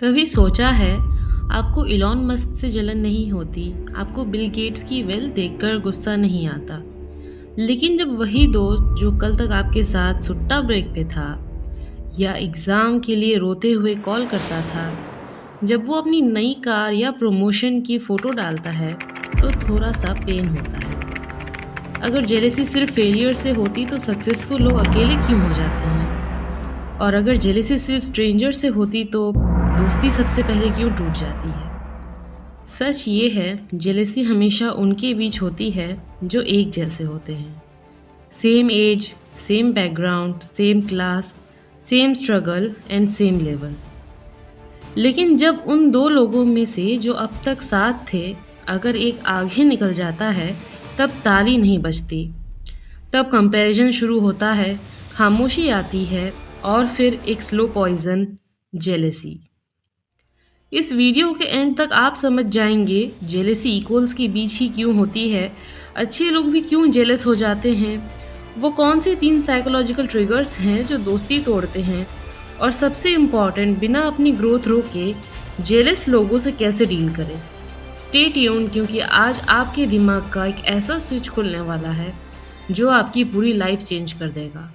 कभी सोचा है आपको इलॉन मस्क से जलन नहीं होती, आपको बिल गेट्स की वेल्थ देखकर गुस्सा नहीं आता। लेकिन जब वही दोस्त जो कल तक आपके साथ सुट्टा ब्रेक पे था या एग्ज़ाम के लिए रोते हुए कॉल करता था, जब वो अपनी नई कार या प्रमोशन की फ़ोटो डालता है तो थोड़ा सा पेन होता है। अगर जेलेसी सिर्फ फेलियर से होती तो सक्सेसफुल लोग अकेले क्यों हो जाते हैं? और अगर जेलेसी सिर्फ स्ट्रेंजर से होती तो दोस्ती सबसे पहले क्यों टूट जाती है? सच ये है, जेलेसी हमेशा उनके बीच होती है जो एक जैसे होते हैं। Same age, same background, same class, same struggle and same level. लेकिन जब उन दो लोगों में से जो अब तक साथ थे, अगर एक आगे निकल जाता है तब ताली नहीं बजती, तब कंपैरिजन शुरू होता है, खामोशी आती है और फिर एक स्लो पॉइजन, जेलेसी। इस वीडियो के एंड तक आप समझ जाएंगे जेलेसी इक्वल्स के बीच ही क्यों होती है, अच्छे लोग भी क्यों जेलस हो जाते हैं, वो कौन से 3 साइकोलॉजिकल ट्रिगर्स हैं जो दोस्ती तोड़ते हैं, और सबसे इम्पॉर्टेंट बिना अपनी ग्रोथ रोके जेलस लोगों से कैसे डील करें। स्टे ट्यून्ड, क्योंकि आज आपके दिमाग का एक ऐसा स्विच खुलने वाला है जो आपकी पूरी लाइफ चेंज कर देगा।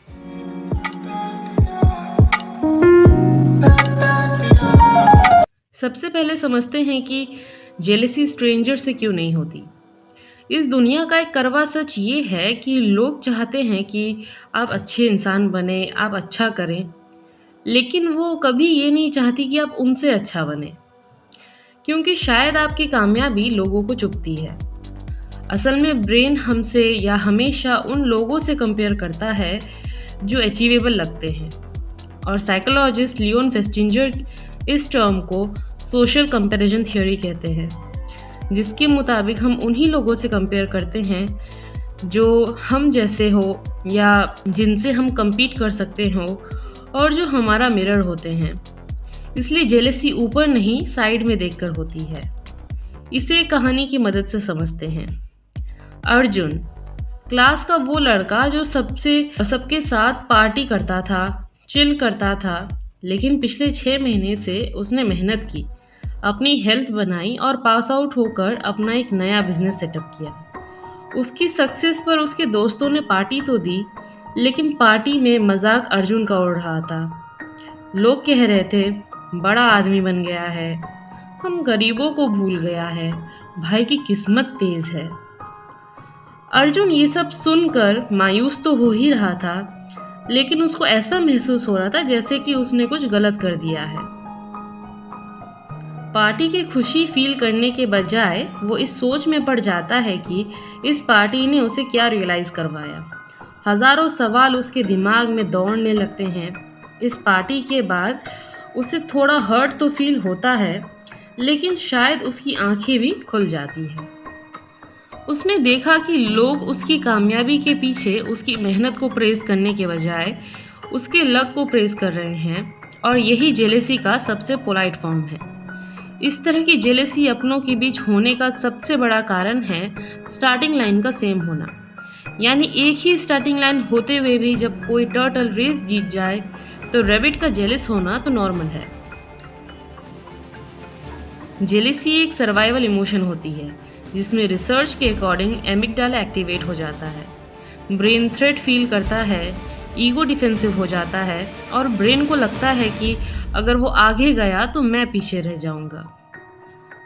सबसे पहले समझते हैं कि जेलेसी स्ट्रेंजर से क्यों नहीं होती। इस दुनिया का एक कड़वा सच ये है कि लोग चाहते हैं कि आप अच्छे इंसान बने, आप अच्छा करें, लेकिन वो कभी ये नहीं चाहती कि आप उनसे अच्छा बने, क्योंकि शायद आपकी कामयाबी लोगों को चुभती है। असल में ब्रेन हमसे या हमेशा उन लोगों से कंपेयर करता है जो अचीवेबल लगते हैं, और साइकोलॉजिस्ट लियोन फेस्टिंजर इस टर्म को सोशल कंपैरिजन थ्योरी कहते हैं, जिसके मुताबिक हम उन्हीं लोगों से कंपेयर करते हैं जो हम जैसे हो या जिनसे हम compete कर सकते हो और जो हमारा मिरर होते हैं। इसलिए जेलेसी ऊपर नहीं, साइड में देखकर होती है। इसे कहानी की मदद से समझते हैं। अर्जुन, क्लास का वो लड़का जो सबके साथ पार्टी करता था, चिल करता था, लेकिन पिछले 6 महीने से उसने मेहनत की, अपनी हेल्थ बनाई और पास आउट होकर अपना एक नया बिजनेस सेटअप किया। उसकी सक्सेस पर उसके दोस्तों ने पार्टी तो दी, लेकिन पार्टी में मजाक अर्जुन का उड़ रहा था। लोग कह रहे थे, बड़ा आदमी बन गया है, हम गरीबों को भूल गया है, भाई की किस्मत तेज है। अर्जुन ये सब सुनकर मायूस तो हो ही रहा था, लेकिन उसको ऐसा महसूस हो रहा था जैसे कि उसने कुछ गलत कर दिया है। पार्टी की खुशी फील करने के बजाय वो इस सोच में पड़ जाता है कि इस पार्टी ने उसे क्या रियलाइज़ करवाया। हज़ारों सवाल उसके दिमाग में दौड़ने लगते हैं। इस पार्टी के बाद उसे थोड़ा हर्ट तो फील होता है, लेकिन शायद उसकी आंखें भी खुल जाती हैं। उसने देखा कि लोग उसकी कामयाबी के पीछे उसकी मेहनत को प्रेज़ करने के बजाय उसके लक को प्रेज़ कर रहे हैं, और यही जेलेसी का सबसे पोलाइट फॉर्म है। इस तरह की जेलेसी अपनों के बीच होने का सबसे बड़ा कारण है स्टार्टिंग लाइन का सेम होना। यानी एक ही स्टार्टिंग लाइन होते हुए भी जब कोई टर्टल रेस जीत जाए तो रैबिट का जेलस होना तो नॉर्मल है। जेलेसी एक सर्वाइवल इमोशन होती है, जिसमें रिसर्च के अकॉर्डिंग एमिगडाला एक्टिवेट हो जाता है, ब्रेन थ्रेट फील करता है, ईगो डिफेंसिव हो जाता है, और ब्रेन को लगता है कि अगर वो आगे गया तो मैं पीछे रह जाऊंगा।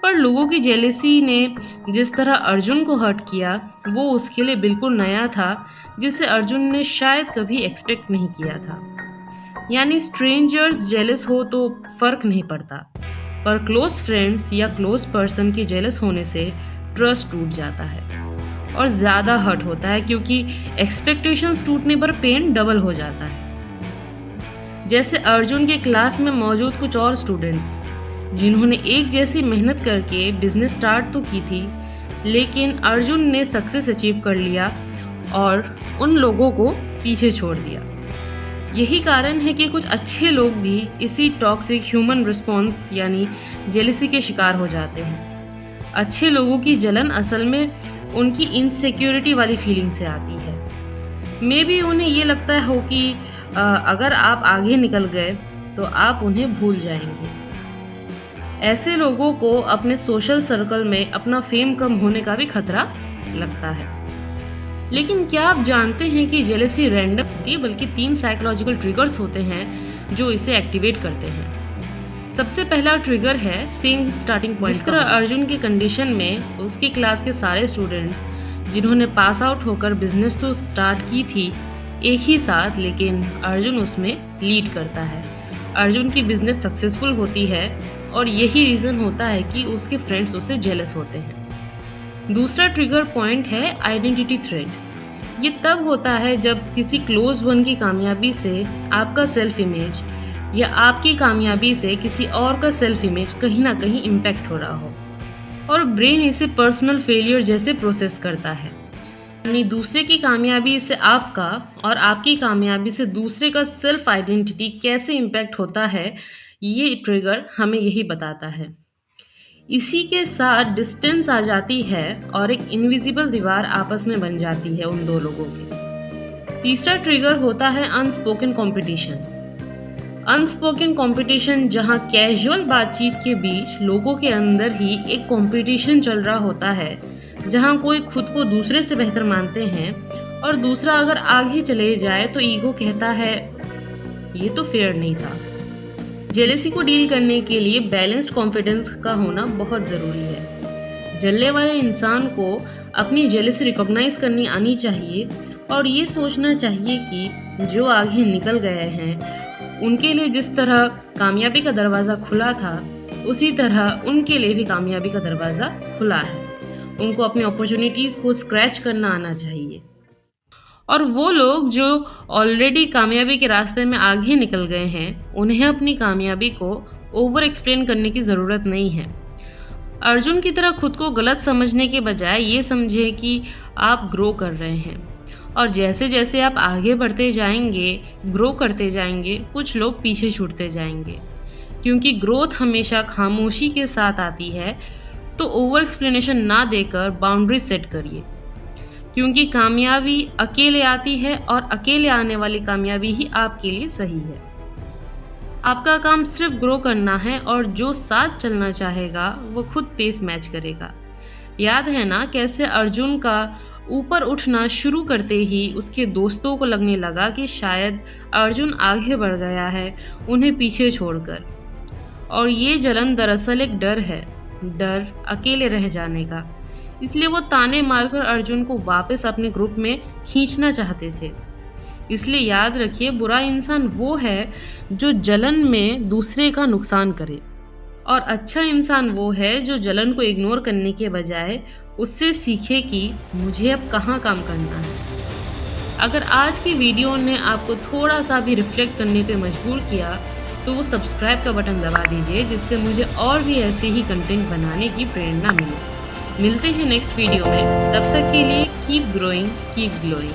पर लोगों की जेलेसी ने जिस तरह अर्जुन को हर्ट किया, वो उसके लिए बिल्कुल नया था, जिसे अर्जुन ने शायद कभी एक्सपेक्ट नहीं किया था। यानी स्ट्रेंजर्स जेलस हो तो फर्क नहीं पड़ता, पर क्लोज फ्रेंड्स या क्लोज पर्सन के जेलस होने से ट्रस्ट टूट जाता है और ज़्यादा हर्ट होता है, क्योंकि एक्सपेक्टेशंस टूटने पर पेन डबल हो जाता है। जैसे अर्जुन के क्लास में मौजूद कुछ और स्टूडेंट्स जिन्होंने एक जैसी मेहनत करके बिजनेस स्टार्ट तो की थी, लेकिन अर्जुन ने सक्सेस अचीव कर लिया और उन लोगों को पीछे छोड़ दिया। यही कारण है कि कुछ अच्छे लोग भी इसी टॉक्सिक ह्यूमन रिस्पॉन्स यानी जेलेसी के शिकार हो जाते हैं। अच्छे लोगों की जलन असल में उनकी इनसिक्योरिटी वाली फीलिंग से आती है। मे बी उन्हें ये लगता हो कि अगर आप आगे निकल गए तो आप उन्हें भूल जाएंगे। ऐसे लोगों को अपने सोशल सर्कल में अपना फेम कम होने का भी खतरा लगता है। लेकिन क्या आप जानते हैं कि जेलेसी रैंडम होती है, बल्कि 3 साइकोलॉजिकल ट्रिगर्स होते हैं जो इसे एक्टिवेट करते हैं। सबसे पहला ट्रिगर है सेम स्टार्टिंग पॉइंट। जिस तरह अर्जुन के कंडीशन में उसकी क्लास के सारे स्टूडेंट्स जिन्होंने पास आउट होकर बिजनेस तो स्टार्ट की थी एक ही साथ, लेकिन अर्जुन उसमें लीड करता है। अर्जुन की बिजनेस सक्सेसफुल होती है और यही रीज़न होता है कि उसके फ्रेंड्स उससे जेलस होते हैं। दूसरा ट्रिगर पॉइंट है आइडेंटिटी थ्रेट। ये तब होता है जब किसी क्लोज वन की कामयाबी से आपका सेल्फ इमेज या आपकी कामयाबी से किसी और का सेल्फ इमेज कहीं ना कहीं इम्पैक्ट हो रहा हो और ब्रेन इसे पर्सनल फेलियर जैसे प्रोसेस करता है। यानी दूसरे की कामयाबी से आपका और आपकी कामयाबी से दूसरे का सेल्फ आइडेंटिटी कैसे इम्पैक्ट होता है, ये ट्रिगर हमें यही बताता है। इसी के साथ डिस्टेंस आ जाती है और एक इनविजिबल दीवार आपस में बन जाती है उन दो लोगों की। तीसरा ट्रिगर होता है अनस्पोकन कंपटीशन। अनस्पोकन कंपटीशन जहां कैजुअल बातचीत के बीच लोगों के अंदर ही एक कंपटीशन चल रहा होता है, जहां कोई खुद को दूसरे से बेहतर मानते हैं और दूसरा अगर आगे चले जाए तो ईगो कहता है ये तो फेयर नहीं था। जेलेसी को डील करने के लिए बैलेंस्ड कॉन्फिडेंस का होना बहुत ज़रूरी है। जलने वाले इंसान को अपनी जेलेसी रिकॉग्नाइज करनी आनी चाहिए और ये सोचना चाहिए कि जो आगे निकल गए हैं उनके लिए जिस तरह कामयाबी का दरवाज़ा खुला था, उसी तरह उनके लिए भी कामयाबी का दरवाज़ा खुला है। उनको अपनी अपॉर्चुनिटीज़ को स्क्रैच करना आना चाहिए। और वो लोग जो ऑलरेडी कामयाबी के रास्ते में आगे निकल गए हैं, उन्हें अपनी कामयाबी को ओवर एक्सप्लेन करने की ज़रूरत नहीं है। अर्जुन की तरह खुद को गलत समझने के बजाय ये समझें कि आप ग्रो कर रहे हैं और जैसे जैसे आप आगे बढ़ते जाएंगे, ग्रो करते जाएंगे, कुछ लोग पीछे छूटते जाएंगे। क्योंकि ग्रोथ हमेशा खामोशी के साथ आती है, तो ओवर एक्सप्लेनेशन ना देकर बाउंड्रीज सेट करिए। क्योंकि कामयाबी अकेले आती है और अकेले आने वाली कामयाबी ही आपके लिए सही है। आपका काम सिर्फ ग्रो करना है और जो साथ चलना चाहेगा वो खुद पेस मैच करेगा। याद है ना कैसे अर्जुन का ऊपर उठना शुरू करते ही उसके दोस्तों को लगने लगा कि शायद अर्जुन आगे बढ़ गया है उन्हें पीछे छोड़कर। और ये जलन दरअसल एक डर है, डर अकेले रह जाने का। इसलिए वो ताने मारकर अर्जुन को वापस अपने ग्रुप में खींचना चाहते थे। इसलिए याद रखिए, बुरा इंसान वो है जो जलन में दूसरे का नुकसान करे और अच्छा इंसान वो है जो जलन को इग्नोर करने के बजाय उससे सीखे कि मुझे अब कहाँ काम करना है। अगर आज की वीडियो ने आपको थोड़ा सा भी रिफ्लेक्ट करने पे मजबूर किया तो वो सब्सक्राइब का बटन दबा दीजिए, जिससे मुझे और भी ऐसे ही कंटेंट बनाने की प्रेरणा मिले। मिलते हैं नेक्स्ट वीडियो में, तब तक के लिए कीप ग्रोइंग, कीप ग्लोइंग।